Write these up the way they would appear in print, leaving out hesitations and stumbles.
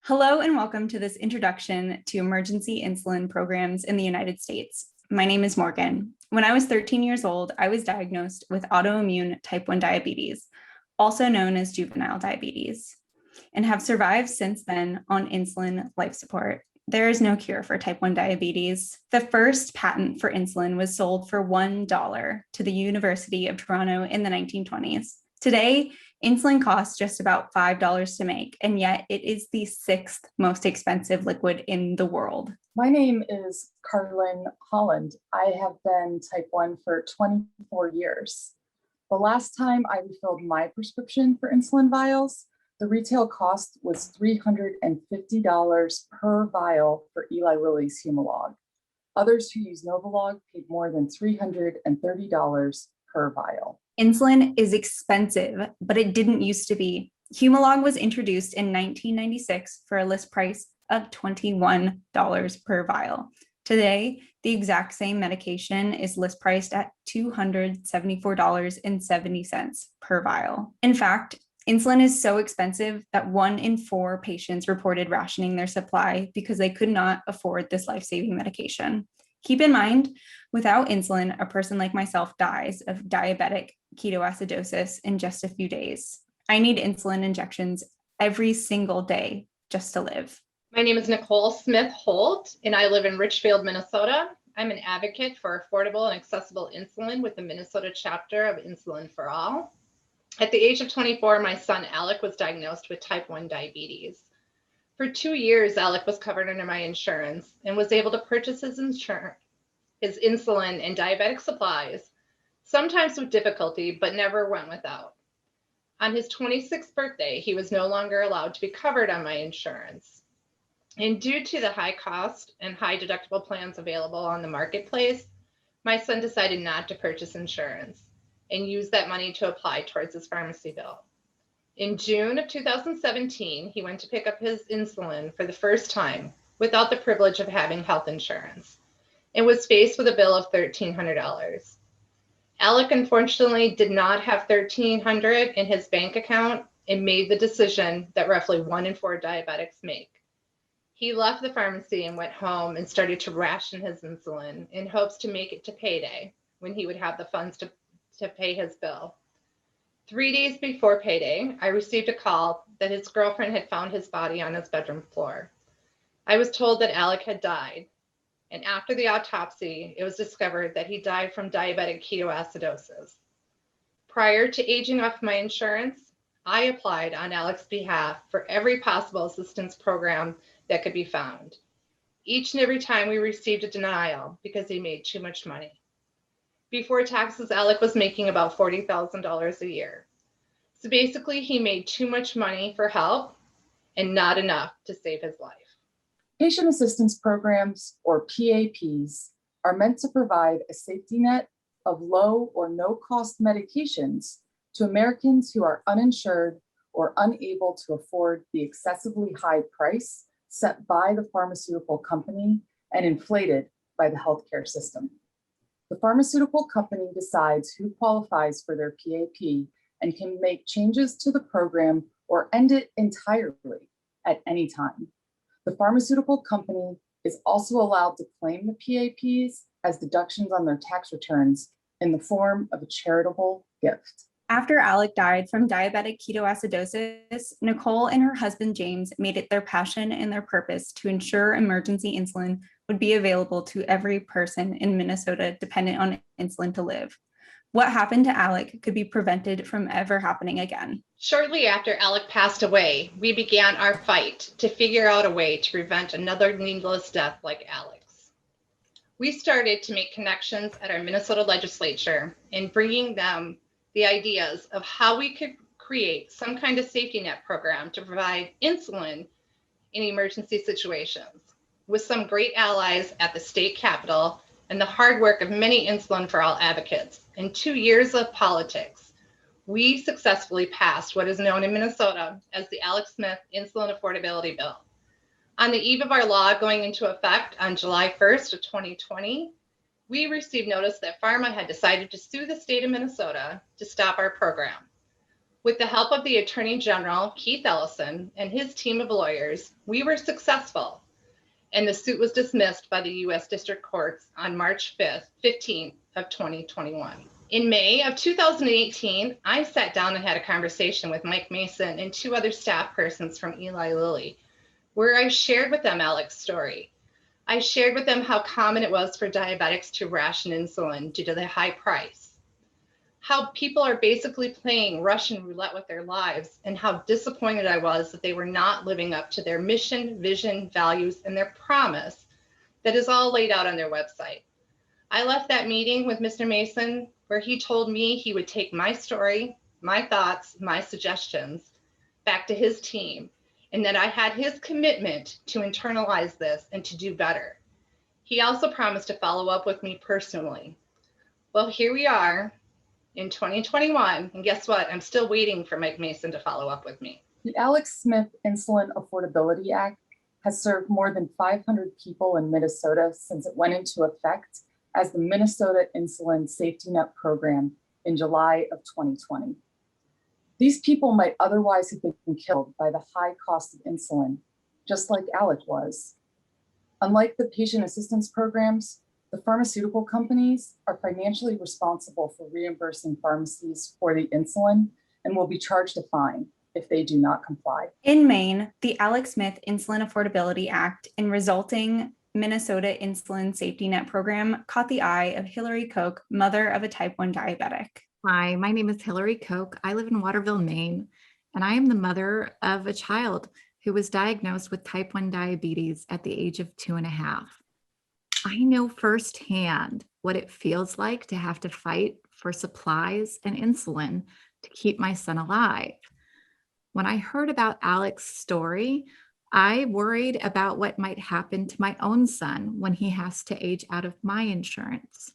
Hello and welcome to this introduction to emergency insulin programs in the United States. My name is Morgan. When I was 13 years old, I was diagnosed with autoimmune type 1 diabetes, also known as juvenile diabetes, and have survived since then on insulin life support. There is no cure for type 1 diabetes. The first patent for insulin was sold for $1 to the University of Toronto in the 1920s. Today, insulin costs just about $5 to make, and yet it is the sixth most expensive liquid in the world. My name is Karlynn Holland. I have been type 1 for 24 years. The last time I refilled my prescription for insulin vials, the retail cost was $350 per vial for Eli Lilly's Humalog. Others who use Novolog paid more than $330 per vial. Insulin is expensive, but it didn't used to be. Humalog was introduced in 1996 for a list price of $21 per vial. Today, the exact same medication is list priced at $274.70 per vial. In fact, insulin is so expensive that 1 in 4 patients reported rationing their supply because they could not afford this life-saving medication. Keep in mind, without insulin, a person like myself dies of diabetic ketoacidosis in just a few days. I need insulin injections every single day just to live. My name is Nicole Smith-Holt, and I live in Richfield, Minnesota. I'm an advocate for affordable and accessible insulin with the Minnesota chapter of Insulin for All. At the age of 24, my son Alec was diagnosed with type 1 diabetes. For 2 years, Alec was covered under my insurance and was able to purchase his insulin and diabetic supplies, sometimes with difficulty, but never went without. On his 26th birthday, he was no longer allowed to be covered on my insurance. And due to the high cost and high deductible plans available on the marketplace, my son decided not to purchase insurance and use that money to apply towards his pharmacy bill. In June of 2017, he went to pick up his insulin for the first time without the privilege of having health insurance and was faced with a bill of $1,300. Alec unfortunately did not have $1,300 in his bank account and made the decision that roughly 1 in 4 diabetics make. He left the pharmacy and went home and started to ration his insulin in hopes to make it to payday when he would have the funds to pay his bill. 3 days before payday, I received a call that his girlfriend had found his body on his bedroom floor. I was told that Alec had died, and after the autopsy, it was discovered that he died from diabetic ketoacidosis. Prior to aging off my insurance, I applied on Alec's behalf for every possible assistance program that could be found. Each and every time we received a denial because he made too much money. Before taxes, Alec was making about $40,000 a year. So basically, he made too much money for help and not enough to save his life. Patient assistance programs, or PAPs, are meant to provide a safety net of low or no cost medications to Americans who are uninsured or unable to afford the excessively high price set by the pharmaceutical company and inflated by the healthcare system. The pharmaceutical company decides who qualifies for their PAP and can make changes to the program or end it entirely at any time. The pharmaceutical company is also allowed to claim the PAPs as deductions on their tax returns in the form of a charitable gift. After Alec died from diabetic ketoacidosis, Nicole and her husband James made it their passion and their purpose to ensure emergency insulin would be available to every person in Minnesota dependent on insulin to live. What happened to Alec could be prevented from ever happening again. Shortly after Alec passed away, we began our fight to figure out a way to prevent another needless death like Alec's. We started to make connections at our Minnesota legislature in bringing them the ideas of how we could create some kind of safety net program to provide insulin in emergency situations. With some great allies at the state capitol and the hard work of many Insulin for All advocates and 2 years of politics, we successfully passed what is known in Minnesota as the Alec Smith Insulin Affordability Bill. On the eve of our law going into effect on July 1st of 2020, we received notice that pharma had decided to sue the state of Minnesota to stop our program. With the help of the Attorney General, Keith Ellison, and his team of lawyers, we were successful, and the suit was dismissed by the U.S. District Courts on March 15th of 2021. In May of 2018, I sat down and had a conversation with Mike Mason and 2 other staff persons from Eli Lilly, where I shared with them Alec's story. I shared with them how common it was for diabetics to ration insulin due to the high price, how people are basically playing Russian roulette with their lives, and how disappointed I was that they were not living up to their mission, vision, values, and their promise that is all laid out on their website. I left that meeting with Mr. Mason where he told me he would take my story, my thoughts, my suggestions back to his team, and that I had his commitment to internalize this and to do better. He also promised to follow up with me personally. Well, here we are in 2021, and guess what? I'm still waiting for Mike Mason to follow up with me. The Alec Smith Insulin Affordability Act has served more than 500 people in Minnesota since it went into effect as the Minnesota Insulin Safety Net Program in July of 2020. These people might otherwise have been killed by the high cost of insulin, just like Alec was. Unlike the patient assistance programs, the pharmaceutical companies are financially responsible for reimbursing pharmacies for the insulin and will be charged a fine if they do not comply. In Maine, the Alec Smith Insulin Affordability Act and resulting Minnesota Insulin Safety Net Program caught the eye of Hilary Koch, mother of a type 1 diabetic. Hi, my name is Hilary Koch. I live in Waterville, Maine, and I am the mother of a child who was diagnosed with type 1 diabetes at the age of 2.5. I know firsthand what it feels like to have to fight for supplies and insulin to keep my son alive. When I heard about Alec's story, I worried about what might happen to my own son when he has to age out of my insurance.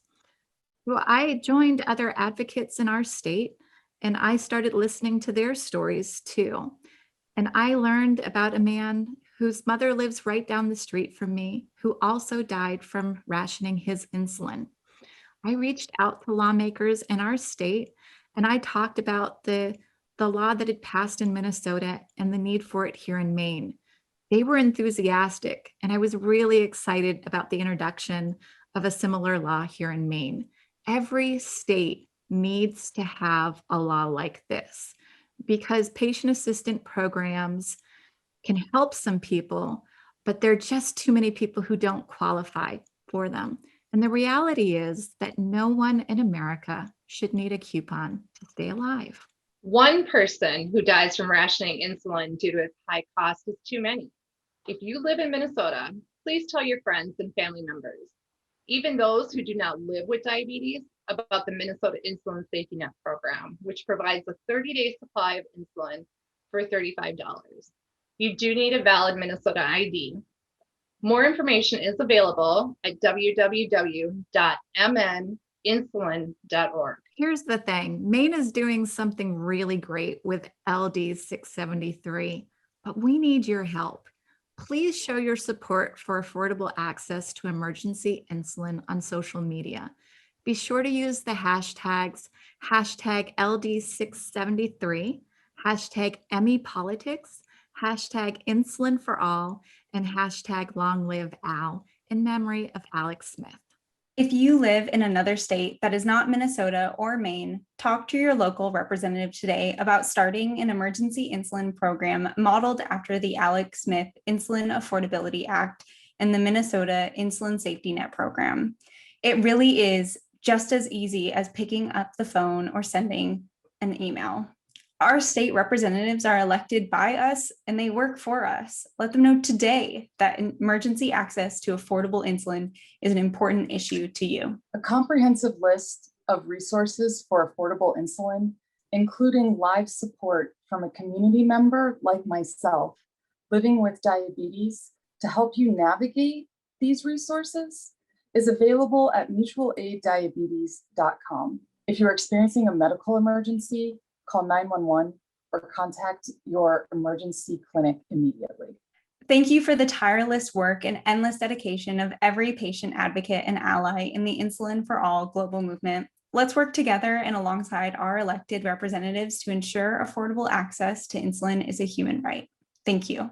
Well, I joined other advocates in our state, and I started listening to their stories too. And I learned about a man whose mother lives right down the street from me, who also died from rationing his insulin. I reached out to lawmakers in our state, and I talked about the law that had passed in Minnesota and the need for it here in Maine. They were enthusiastic, and I was really excited about the introduction of a similar law here in Maine. Every state needs to have a law like this because patient assistant programs can help some people, but there are just too many people who don't qualify for them. And the reality is that no one in America should need a coupon to stay alive. One person who dies from rationing insulin due to its high cost is too many. If you live in Minnesota, please tell your friends and family members, even those who do not live with diabetes, about the Minnesota Insulin Safety Net Program, which provides a 30-day supply of insulin for $35. You do need a valid Minnesota ID. More information is available at www.mninsulin.org. Here's the thing, Maine is doing something really great with LD 673, but we need your help. Please show your support for affordable access to emergency insulin on social media. Be sure to use the hashtags hashtag LD673, hashtag MEPolitics, hashtag Insulin for All, and hashtag Long Live Al in memory of Alec Smith. If you live in another state that is not Minnesota or Maine, talk to your local representative today about starting an emergency insulin program modeled after the Alec Smith Insulin Affordability Act and the Minnesota Insulin Safety Net Program. It really is just as easy as picking up the phone or sending an email. Our state representatives are elected by us and they work for us. Let them know today that emergency access to affordable insulin is an important issue to you. A comprehensive list of resources for affordable insulin, including live support from a community member like myself living with diabetes to help you navigate these resources, is available at mutualaiddiabetes.com. If you're experiencing a medical emergency, call 911 or contact your emergency clinic immediately. Thank you for the tireless work and endless dedication of every patient advocate and ally in the Insulin for All global movement. Let's work together and alongside our elected representatives to ensure affordable access to insulin is a human right. Thank you.